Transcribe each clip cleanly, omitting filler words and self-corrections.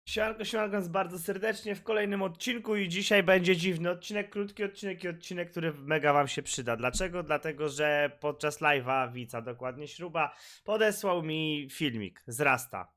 Siemanko, bardzo serdecznie w kolejnym odcinku i dzisiaj będzie dziwny odcinek, krótki odcinek i odcinek, który mega wam się przyda. Dlaczego? Dlatego, że podczas live'a Wica, dokładnie Śruba, podesłał mi filmik z Rasta.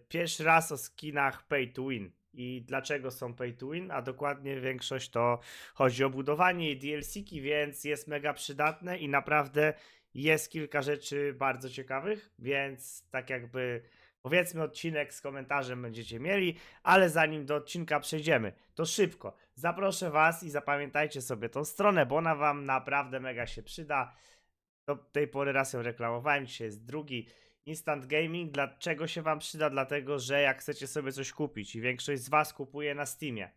Pierwszy raz o skinach pay to win. I dlaczego są pay to win? A dokładnie większość to chodzi o budowanie i DLC-ki, więc jest mega przydatne i naprawdę jest kilka rzeczy bardzo ciekawych, więc tak jakby powiedzmy odcinek z komentarzem będziecie mieli, ale zanim do odcinka przejdziemy, to szybko zaproszę was i zapamiętajcie sobie tą stronę, bo ona wam naprawdę mega się przyda. Do tej pory raz ją reklamowałem, dzisiaj jest drugi. Instant Gaming, dlaczego się wam przyda? Dlatego, że jak chcecie sobie coś kupić i większość z was kupuje na Steamie,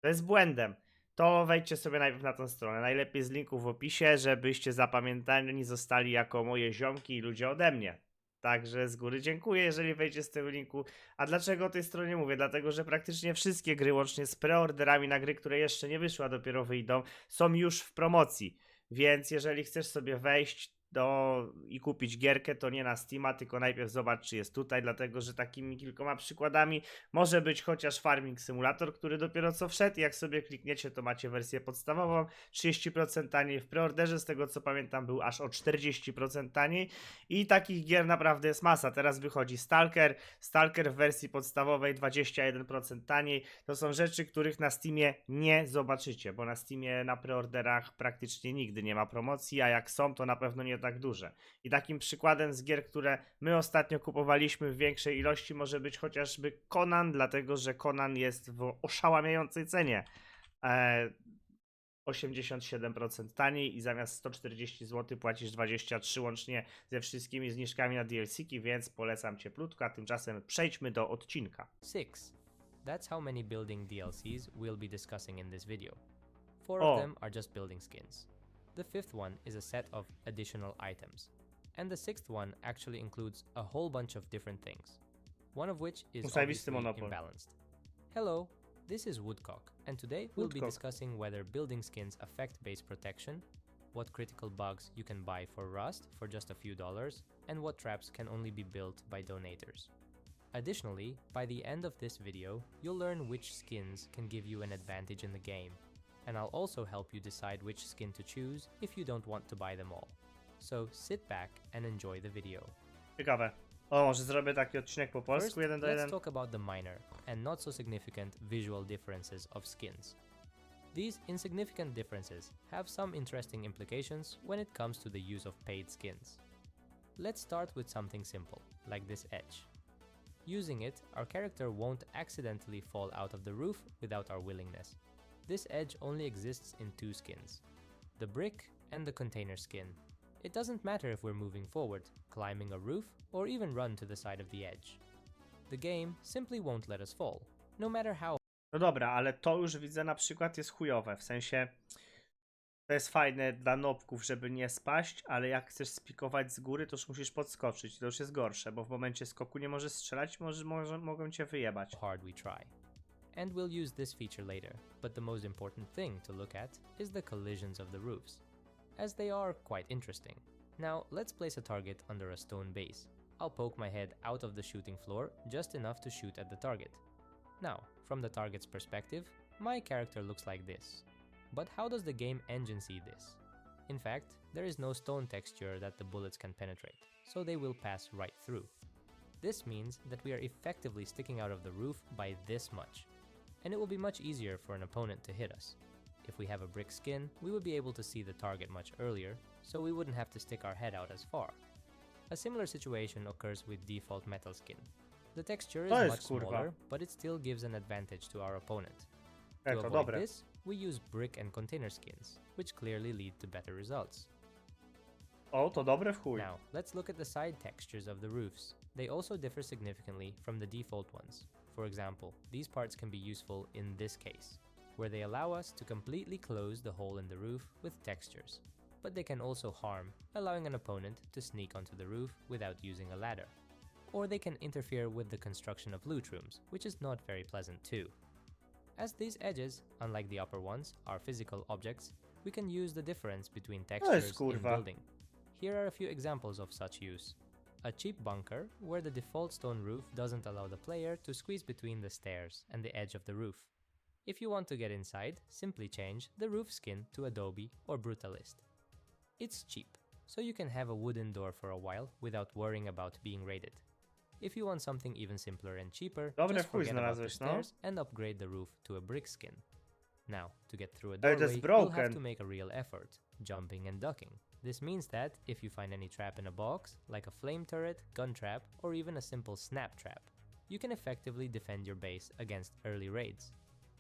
to jest błędem. To wejdźcie sobie najpierw na tą stronę. Najlepiej z linków w opisie, żebyście zapamiętani zostali jako moje ziomki i ludzie ode mnie. Także z góry dziękuję, jeżeli wejdziecie z tego linku. A dlaczego o tej stronie mówię? Dlatego, że praktycznie wszystkie gry, łącznie z preorderami na gry, które jeszcze nie wyszły, a dopiero wyjdą, są już w promocji. Więc jeżeli chcesz sobie wejść i kupić gierkę, to nie na Steama, tylko najpierw zobacz, czy jest tutaj, dlatego że takimi kilkoma przykładami może być chociaż Farming Simulator, który dopiero co wszedł. Jak sobie klikniecie, to macie wersję podstawową 30% taniej, w preorderze z tego co pamiętam był aż o 40% taniej i takich gier naprawdę jest masa. Teraz wychodzi Stalker w wersji podstawowej 21% taniej. To są rzeczy, których na Steamie nie zobaczycie, bo na Steamie na preorderach praktycznie nigdy nie ma promocji, a jak są, to na pewno nie tak duże. I takim przykładem z gier, które my ostatnio kupowaliśmy w większej ilości, może być chociażby Conan, dlatego że Conan jest w oszałamiającej cenie. 87% taniej i zamiast 140 zł płacisz 23 łącznie ze wszystkimi zniżkami na DLC-ki, więc polecam cieplutko, a tymczasem przejdźmy do odcinka. 6. That's how many building DLCs we'll be discussing in this video. 4 Oh. of them are just building skins. The fifth one is a set of additional items. And the sixth one actually includes a whole bunch of different things. One of which is Zajebisty obviously monopol. imbalanced. Hello, this is Woodcock, and today we'll be Woodcock. discussing whether building skins affect base protection, what critical bugs you can buy for Rust for just a few dollars, and what traps can only be built by donators. Additionally, by the end of this video, you'll learn which skins can give you an advantage in the game, and I'll also help you decide which skin to choose if you don't want to buy them all. So sit back and enjoy the video. Ciekawe. O, może zrobię taki odcinek po polsku, First, 1 do let's 1. talk about the minor and not so significant visual differences of skins. These insignificant differences have some interesting implications when it comes to the use of paid skins. Let's start with something simple, like this edge. Using it, our character won't accidentally fall out of the roof without our willingness. This edge only exists in two skins, the brick and the container skin. It doesn't matter if we're moving forward, climbing a roof, or even run to the side of the edge. The game simply won't let us fall, no matter how. No dobra, ale to już widzę na przykład jest chujowe, w sensie to jest fajne dla nopków, żeby nie spaść, ale jak chcesz spikować z góry, to już musisz podskoczyć, to już jest gorsze, bo w momencie skoku nie możesz strzelać, mogą cię wyjebać. hard we try. And we'll use this feature later, but the most important thing to look at is the collisions of the roofs, as they are quite interesting. Now, let's place a target under a stone base. I'll poke my head out of the shooting floor just enough to shoot at the target. Now, from the target's perspective, my character looks like this. But how does the game engine see this? In fact, there is no stone texture that the bullets can penetrate, so they will pass right through. This means that we are effectively sticking out of the roof by this much, and it will be much easier for an opponent to hit us. If we have a brick skin, we would be able to see the target much earlier, so we wouldn't have to stick our head out as far. A similar situation occurs with default metal skin. The texture is To jest, much kurwa. smaller, but it still gives an advantage to our opponent. To To avoid dobre. this, we use brick and container skins, which clearly lead to better results. O, to dobre w chuj. Now, let's look at the side textures of the roofs. They also differ significantly from the default ones. For example, these parts can be useful in this case, where they allow us to completely close the hole in the roof with textures. But they can also harm, allowing an opponent to sneak onto the roof without using a ladder. Or they can interfere with the construction of loot rooms, which is not very pleasant too. As these edges, unlike the upper ones, are physical objects, we can use the difference between textures in kurwa. building. Here are a few examples of such use. a cheap bunker where the default stone roof doesn't allow the player to squeeze between the stairs and the edge of the roof. If you want to get inside, simply change the roof skin to Adobe or Brutalist. It's cheap, so you can have a wooden door for a while without worrying about being raided. If you want something even simpler and cheaper, Dobre just w chuj forget about the znalazłeś, no. stairs and upgrade the roof to a brick skin. Now, to get through a Ale to doorway, jest you'll have broken. to make a real effort, jumping and ducking. This means that if you find any trap in a box, like a flame turret, gun trap, or even a simple snap trap, you can effectively defend your base against early raids.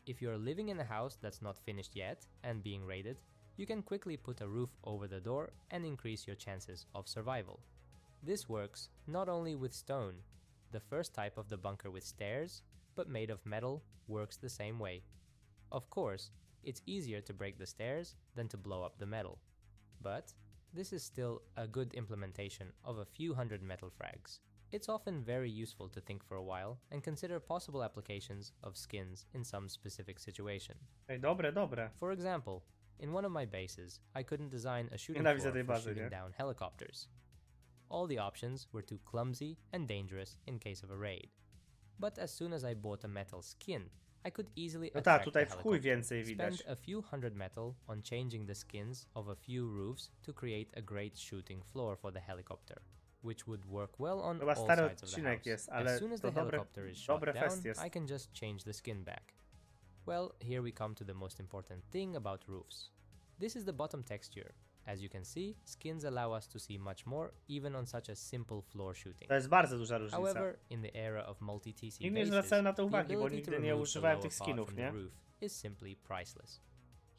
If you're living in a house that's not finished yet and being raided, you can quickly put a roof over the door and increase your chances of survival. This works not only with stone. The first type of the bunker with stairs, but made of metal, works the same way. Of course, it's easier to break the stairs than to blow up the metal. But this is still a good implementation of a few hundred metal frags. It's often very useful to think for a while and consider possible applications of skins in some specific situation. Ej, dobre. For example, in one of my bases, I couldn't design a shooting Nienawidzę floor tej for bazy, shooting nie? down helicopters. All the options were too clumsy and dangerous in case of a raid. But as soon as I bought a metal skin, I could easily No tak, attract tutaj the w chuj helicopter, więcej spend widać. a few hundred metal on changing the skins of a few roofs to create a great shooting floor for the helicopter, which would work well on Chyba all stary sides of the odcinek house. jest, As ale soon as to the helicopter is shot dobre down, fest jest. I can just change the skin back. Well, here we come to the most important thing about roofs. This is the bottom texture. As you can see, skins allow us to see much more, even on such a simple floor shooting. To jest bardzo duża różnica. However, in the era of multi-TC Nigdy nie bases, zwracałem na to the uwagi, bo ability to nigdy nie remove the używałem lower tych part skinów, from the nie? roof is simply priceless.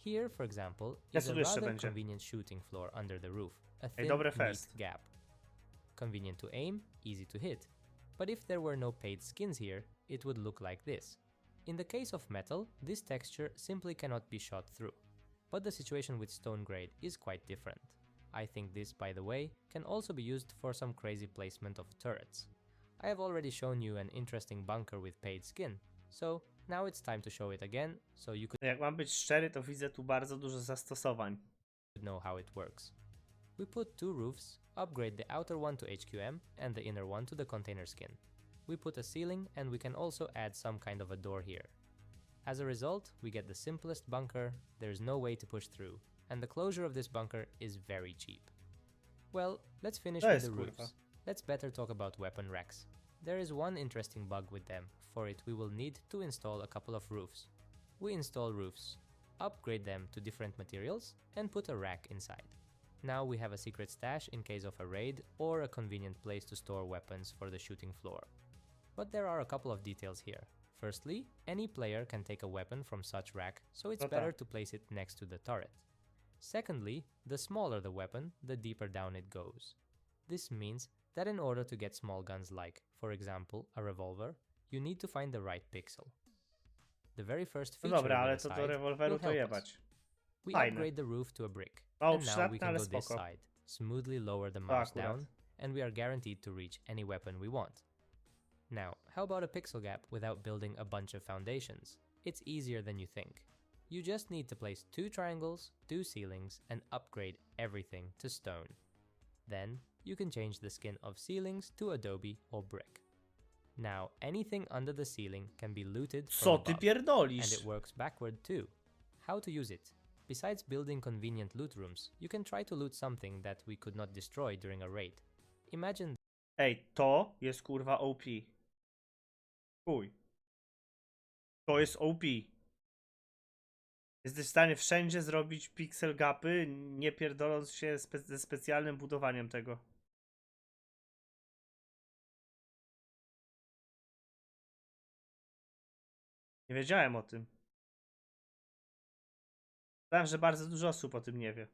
Here, for example, Ja is a tu jeszcze rather będzie. convenient shooting floor under the roof, a Ej, thin, dobre neat fest. gap. Convenient to aim, easy to hit. But if there were no paid skins here, it would look like this. In the case of metal, this texture simply cannot be shot through. But the situation with stone grade is quite different. I think this, by the way, can also be used for some crazy placement of turrets. I have already shown you an interesting bunker with paid skin, so now it's time to show it again, so you could Jak mam być szczery, to widzę tu bardzo dużo zastosowań. know how it works. We put two roofs, upgrade the outer one to HQM and the inner one to the container skin. We put a ceiling and we can also add some kind of a door here. As a result, we get the simplest bunker, there's no way to push through, and the closure of this bunker is very cheap. Well, let's finish To with jest the kurwa. roofs. Let's better talk about weapon racks. There is one interesting bug with them. For it, we will need to install a couple of roofs. We install roofs, upgrade them to different materials, and put a rack inside. Now we have a secret stash in case of a raid or a convenient place to store weapons for the shooting floor. But there are a couple of details here. Firstly, any player can take a weapon from such rack, so it's No better tak. to place it next to the turret. Secondly, the smaller the weapon, the deeper down it goes. This means that in order to get small guns like, for example, a revolver, you need to find the right pixel. The very first No feature dobra, we ale will to do decide rewolweru will to help us. jebać. We Fajne. upgrade the roof to a brick, Mało and now we przydatne, can ale go this spoko. side, smoothly lower the To mouse akurat. down, and we are guaranteed to reach any weapon we want. Now, how about a pixel gap without building a bunch of foundations? It's easier than you think. You just need to place 2 triangles, 2 ceilings, and upgrade everything to stone. Then, you can change the skin of ceilings to Adobe or brick. Now, anything under the ceiling can be looted from Co ty above, and pierdolisz? it works backward too. How to use it? Besides building convenient loot rooms, you can try to loot something that we could not destroy during a raid. Imagine Ej, to jest kurwa OP. Chuj. To jest OP. Jesteś w stanie wszędzie zrobić pixel gapy, nie pierdoląc się ze specjalnym budowaniem tego. Nie wiedziałem o tym. Myślałem, że bardzo dużo osób o tym nie wie.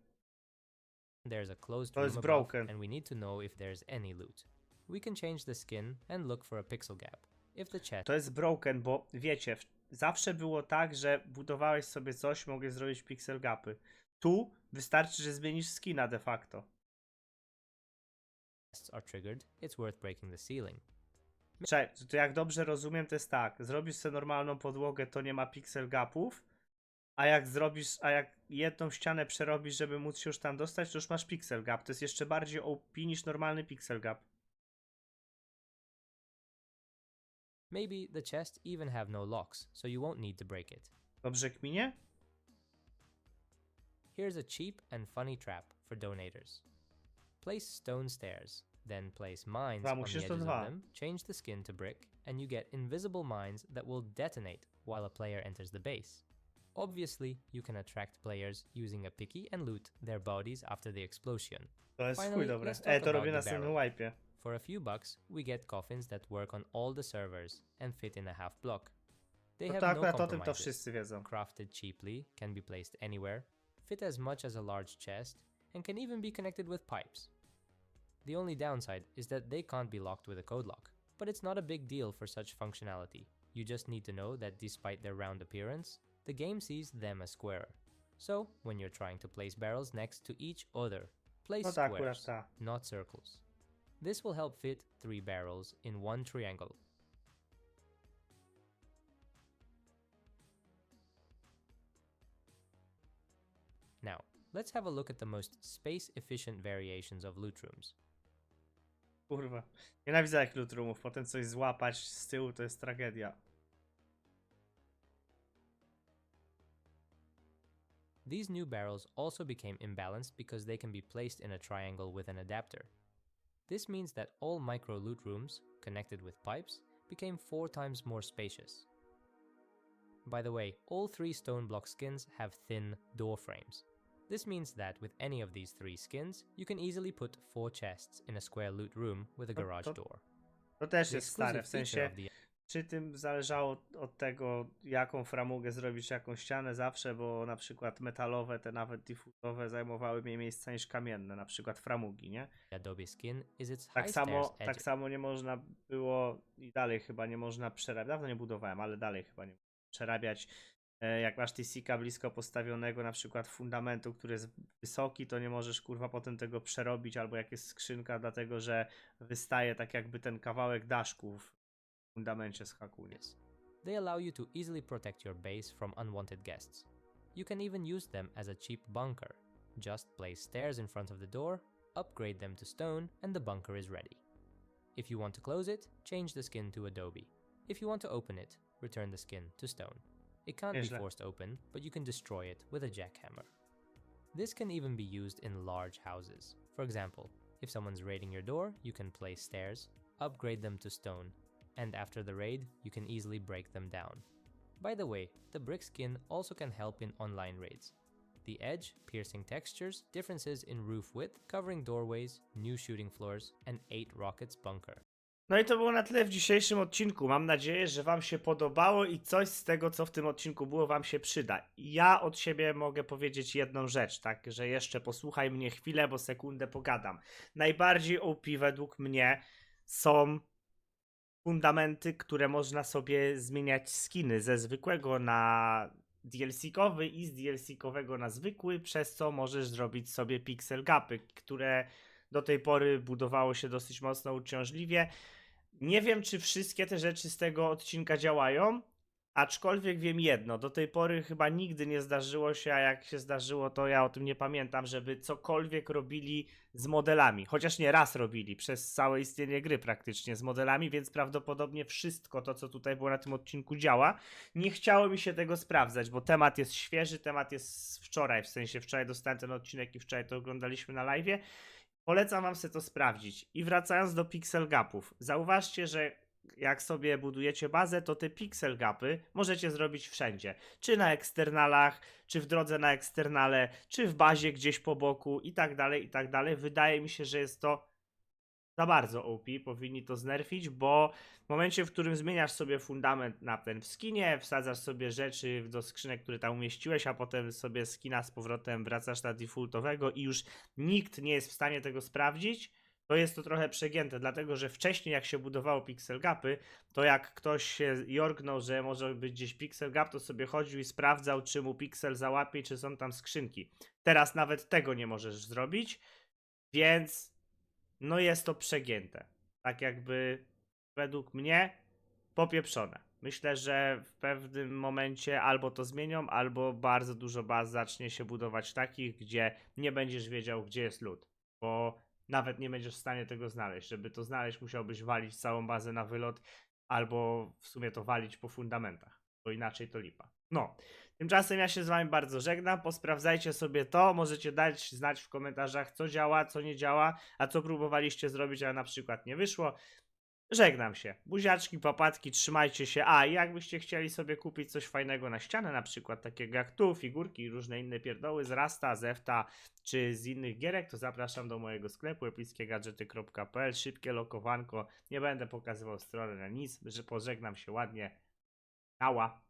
there's a closed To room jest above, broken. and we need to know if there's any loot. We can change the skin and look for a pixel gap. If the chest To jest broken, bo wiecie, zawsze było tak, że budowałeś sobie coś, mogłeś zrobić pixel gapy. Tu wystarczy, że zmienisz skina de facto. chests are triggered, it's worth breaking the ceiling. Cześć, to jak dobrze rozumiem, to jest tak. Zrobisz sobie normalną podłogę, to nie ma pixel gapów, a jak jedną ścianę przerobisz, żeby móc się już tam dostać, to już masz pixel gap. To jest jeszcze bardziej OP niż normalny pixel gap. Maybe the chests even have no locks, so you won't need to break it. Dobrze kminie? Here's a cheap and funny trap for donators. Place stone stairs, then place mines Dwa, on the musisz to edges of dwa. them, change the skin to brick, and you get invisible mines that will detonate while a player enters the base. Obviously, you can attract players using a picky and loot their bodies after the explosion. To jest Finally, chuj dobre. let's talk To about robię the na następnym barrel. wipe'ie. For a few bucks, we get coffins that work on all the servers and fit in a half block. They No have to no akurat o tym to compromises. wszyscy wiedzą. Crafted cheaply, can be placed anywhere, fit as much as a large chest, and can even be connected with pipes. The only downside is that they can't be locked with a code lock, but it's not a big deal for such functionality. You just need to know that despite their round appearance, the game sees them as square. So, when you're trying to place barrels next to each other, place No to akurat squares, ta. not circles. This will help fit 3 barrels in one triangle. Now, let's have a look at the most space-efficient variations of loot rooms. Kurwa. Nienawidzę jak loot roomów. Potem coś złapać z tyłu to jest tragedia. These new barrels also became imbalanced because they can be placed in a triangle with an adapter. This means that all micro loot rooms, connected with pipes, became 4 times more spacious. By the way, all 3 stone block skins have thin door frames. This means that with any of these 3 skins, you can easily put 4 chests in a square loot room with a garage door. To też The jest stare, w exclusive feature sensie of the przy tym zależało od tego, jaką framugę zrobić, jaką ścianę zawsze, bo na przykład metalowe, te nawet diffusowe zajmowały mniej miejsca niż kamienne, na przykład framugi, nie? Adobe skin is its Tak high stairs edge. tak samo nie można było i dalej chyba nie można przerabiać, dawno nie budowałem, ale dalej chyba nie można przerabiać. Jak masz TC-ka blisko postawionego, na przykład fundamentu, który jest wysoki, to nie możesz kurwa potem tego przerobić, albo jak jest skrzynka, dlatego że wystaje tak jakby ten kawałek daszku w fundamencie z haku, nie? They allow you to easily protect your base from unwanted guests. You can even use them as a cheap bunker. Just place stairs in front of the door, upgrade them to stone, and the bunker is ready. If you want to close it, change the skin to Adobe. If you want to open it, return the skin to stone. It can't be Nieźle. forced open, but you can destroy it with a jackhammer. This can even be used in large houses. For example, if someone's raiding your door, you can place stairs, upgrade them to stone, and after the raid, you can easily break them down. By the way, the brick skin also can help in online raids. The edge, piercing textures, differences in roof width, covering doorways, new shooting floors, and 8 rockets bunker. No i to było na tyle w dzisiejszym odcinku. Mam nadzieję, że wam się podobało i coś z tego, co w tym odcinku było, wam się przyda. Ja od siebie mogę powiedzieć jedną rzecz, tak, że jeszcze posłuchaj mnie chwilę, bo sekundę pogadam. Najbardziej OP według mnie są fundamenty, które można sobie zmieniać skiny ze zwykłego na DLC-kowy i z DLC-kowego na zwykły, przez co możesz zrobić sobie pixel gapy, które do tej pory budowało się dosyć mocno uciążliwie. Nie wiem, czy wszystkie te rzeczy z tego odcinka działają, aczkolwiek wiem jedno, do tej pory chyba nigdy nie zdarzyło się, a jak się zdarzyło, to ja o tym nie pamiętam, żeby cokolwiek robili z modelami. Chociaż nie raz robili, przez całe istnienie gry praktycznie z modelami, więc prawdopodobnie wszystko to, co tutaj było na tym odcinku, działa. Nie chciało mi się tego sprawdzać, bo temat jest świeży, temat jest wczoraj, w sensie wczoraj dostałem ten odcinek i wczoraj to oglądaliśmy na live'ie. Polecam wam sobie to sprawdzić. I wracając do pixel gapów, zauważcie, że jak sobie budujecie bazę, to te pixel gapy możecie zrobić wszędzie. Czy na eksternalach, czy w drodze na eksternale, czy w bazie gdzieś po boku i tak dalej, i tak dalej. Wydaje mi się, że jest to za bardzo OP, powinni to znerfić, bo w momencie, w którym zmieniasz sobie fundament na ten w skinie, wsadzasz sobie rzeczy do skrzynek, które tam umieściłeś, a potem sobie skina z powrotem wracasz na defaultowego i już nikt nie jest w stanie tego sprawdzić, to jest to trochę przegięte, dlatego że wcześniej jak się budowało pixel gapy, to jak ktoś się jorgnął, że może być gdzieś pixel gap, to sobie chodził i sprawdzał, czy mu pixel załapie, czy są tam skrzynki. Teraz nawet tego nie możesz zrobić, więc no jest to przegięte. Tak jakby według mnie popieprzone. Myślę, że w pewnym momencie albo to zmienią, albo bardzo dużo baz zacznie się budować takich, gdzie nie będziesz wiedział, gdzie jest lód. Bo nawet nie będziesz w stanie tego znaleźć. Żeby to znaleźć, musiałbyś walić całą bazę na wylot, albo w sumie to walić po fundamentach, bo inaczej to lipa. No, tymczasem ja się z wami bardzo żegnam, posprawdzajcie sobie to, możecie dać znać w komentarzach, co działa, co nie działa, a co próbowaliście zrobić, a na przykład nie wyszło. Żegnam się. Buziaczki, papatki, trzymajcie się. A, i jakbyście chcieli sobie kupić coś fajnego na ścianę, na przykład takiego jak tu, figurki i różne inne pierdoły z Rasta, z Efta czy z innych gierek, to zapraszam do mojego sklepu epickie-gadżety.pl. Szybkie lokowanko. Nie będę pokazywał strony na nic, że pożegnam się ładnie. Nała.